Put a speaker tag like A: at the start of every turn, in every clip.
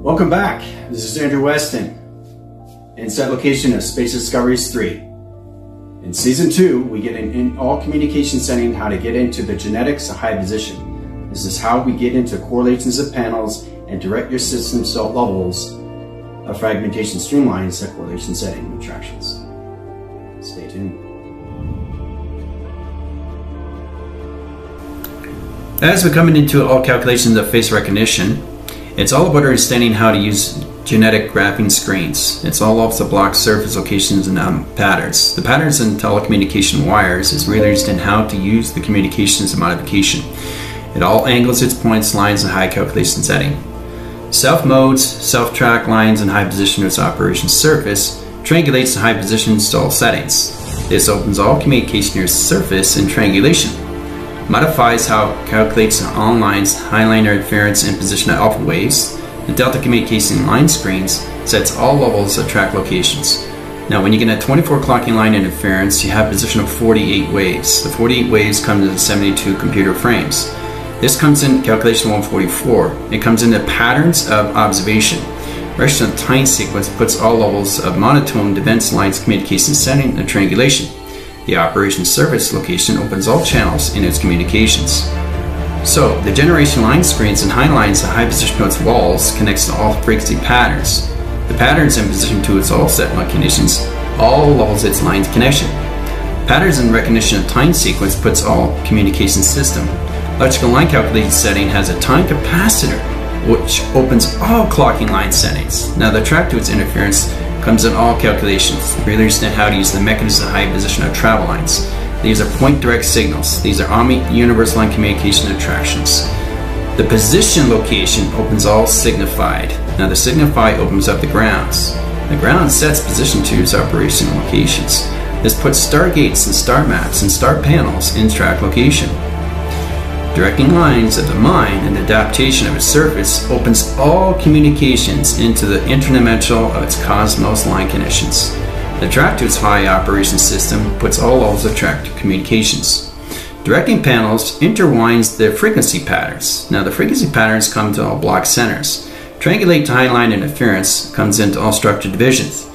A: Welcome back. This is Andrew Weston in set location of Space Discoveries 3. In Season 2, we get in all communication setting how to get into the genetics of high position. This is how we get into correlations of panels and direct your system cell levels of fragmentation streamlines at correlation setting attractions. Stay tuned. As we're coming into all calculations of face recognition, it's all about understanding how to use genetic graphing screens. It's all off the block surface locations and patterns. The patterns in telecommunication wires is really understand how to use the communications and modification. It all angles its points, lines, and high calculation setting. Self modes, self-track lines, and high position of its operation surface triangulates the high position install settings. This opens all communication near surface and triangulation. Modifies how it calculates all lines, high line interference, and position of alpha waves. The delta communication line screens sets all levels of track locations. Now when you get a 24 clocking line interference, you have a position of 48 waves. The 48 waves come to 72 computer frames. This comes in calculation 144. It comes into patterns of observation. Direction of time sequence puts all levels of monotone defense lines communication setting and triangulation. The operation surface location opens all channels in its communications. So, the generation line screens and high lines and high position to its walls connects to all frequency patterns. The patterns in position to its all set line conditions all levels its lines connection. Patterns in recognition of time sequence puts all communication system. Electrical line calculation setting has a time capacitor which opens all clocking line settings. Now the track to its interference comes in all calculations. We really understand how to use the mechanism of high position of travel lines. These are point direct signals. These are omni-universal line communication attractions. The position location opens all signified. Now the signified opens up the grounds. The ground sets position to its operation locations. This puts star gates and star maps and star panels in track location. Directing lines of the mind and the adaptation of its surface opens all communications into the interdimensional of its cosmos line connections. The track to its high operation system puts all levels of track to communications. Directing panels intertwines the frequency patterns. Now the frequency patterns come to all block centers. Triangulate to high line interference comes into all structure divisions.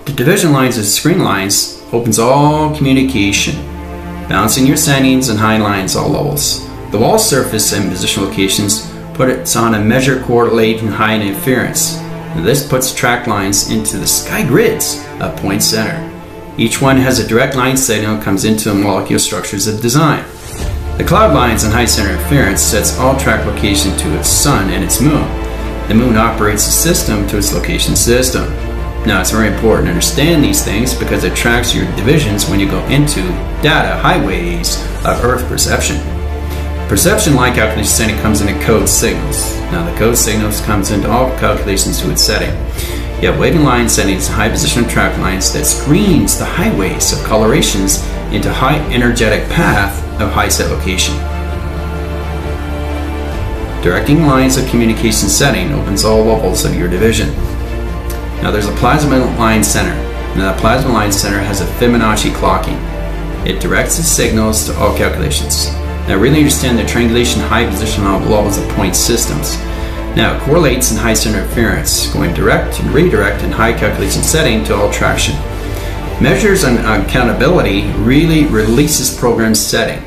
A: The division lines of screen lines opens all communication. Balancing your settings and high lines all levels. The wall surface and position locations put it on a measure correlate and high interference. Now this puts track lines into the sky grids of point center. Each one has a direct line signal comes into the molecular structures of design. The cloud lines and high center interference sets all track location to its sun and its moon. The moon operates the system to its location system. Now it's very important to understand these things because it tracks your divisions when you go into data highways of Earth perception. Perception line calculation setting comes into code signals. Now the code signals comes into all calculations to its setting. You have waving line settings, high position track lines that screens the highways of colorations into high energetic path of high set location. Directing lines of communication setting opens all levels of your division. Now there's a plasma line center. Now that plasma line center has a Fibonacci clocking. It directs its signals to all calculations. Now really understand the triangulation high position levels of point systems. Now it correlates in high center interference, going direct and redirect in high calculation setting to all traction. Measures on accountability really releases program setting.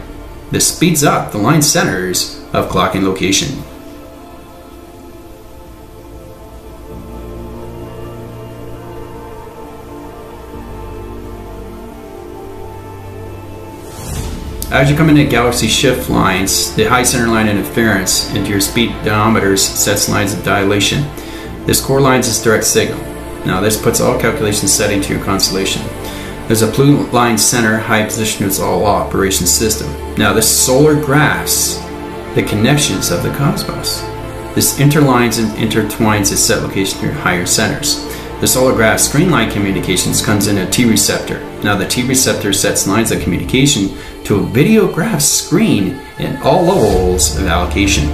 A: This speeds up the line centers of clocking location. As you come into galaxy shift lines, the high center line interference into your speedometers sets lines of dilation. This core lines is direct signal. Now this puts all calculations setting to your constellation. There's a blue line center, high position to its all operation system. Now this solar graphs the connections of the cosmos. This interlines and intertwines its set location to your higher centers. The solar graph screen line communications comes in a T receptor. Now the T receptor sets lines of communication to a video graph screen in all levels of allocation.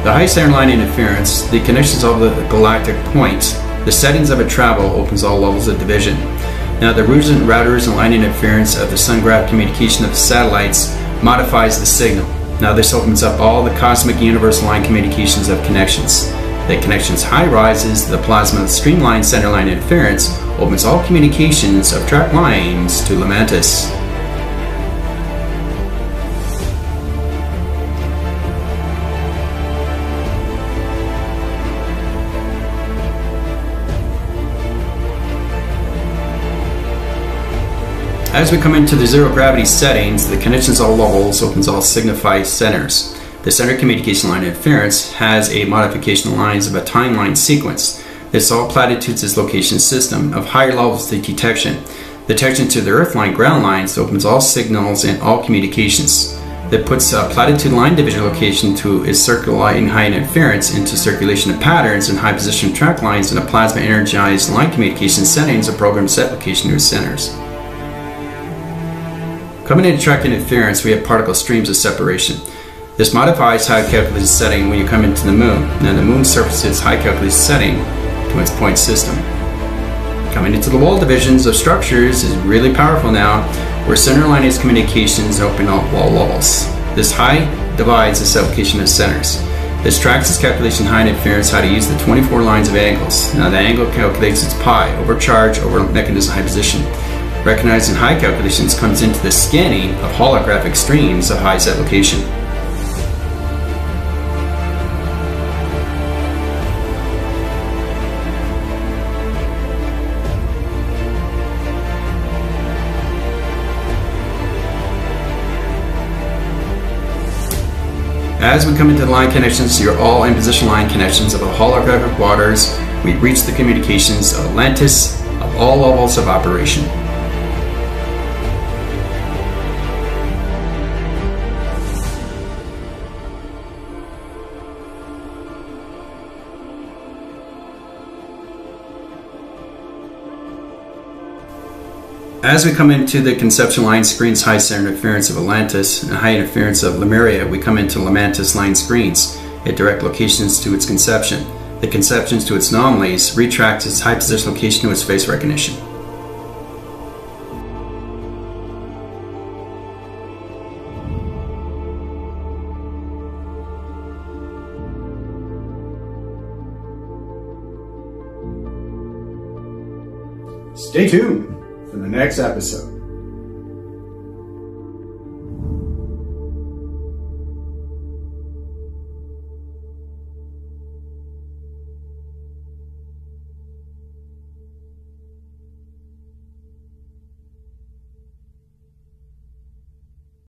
A: The The high centerline interference, the connections of the galactic points, the settings of a travel opens all levels of division. Now the routers and line interference of the sun graph communication of the satellites modifies the signal. Now this opens up all the cosmic universal line communications of connections. The connections high rises, the plasma streamline centerline interference opens all communications of track lines to Lamentis. As we come into the zero gravity settings, the connections all levels opens all signify centers. The center communication line interference has a modification lines of a timeline sequence. This all platitudes is location system of higher levels of detection. Detection to the earth line ground lines opens all signals and all communications. That puts a platitude line division location to its circulating high interference into circulation of patterns and high position track lines and a plasma energized line communication settings of program set location to its centers. Coming into track interference, we have particle streams of separation. This modifies high calculated setting when you come into the moon. Now the moon surfaces high calculated setting to its point system. Coming into the wall divisions of structures is really powerful now, where centerline is communications open up wall levels. This high divides the sublocation of centers. This tracks its calculation high interference how to use the 24 lines of angles. Now the angle calculates its pi over charge over mechanism high position. Recognizing high calculations comes into the scanning of holographic streams of high set location. As we come into the line connections, you're all in position line connections of the holographic waters. We reach the communications of Atlantis of all levels of operation. As we come into the conception line screens, high center interference of Atlantis and high interference of Lemuria, we come into Lamentis line screens. It direct locations to its conception. The conceptions to its anomalies retracts its high position location to its face recognition.
B: Stay tuned for the next episode.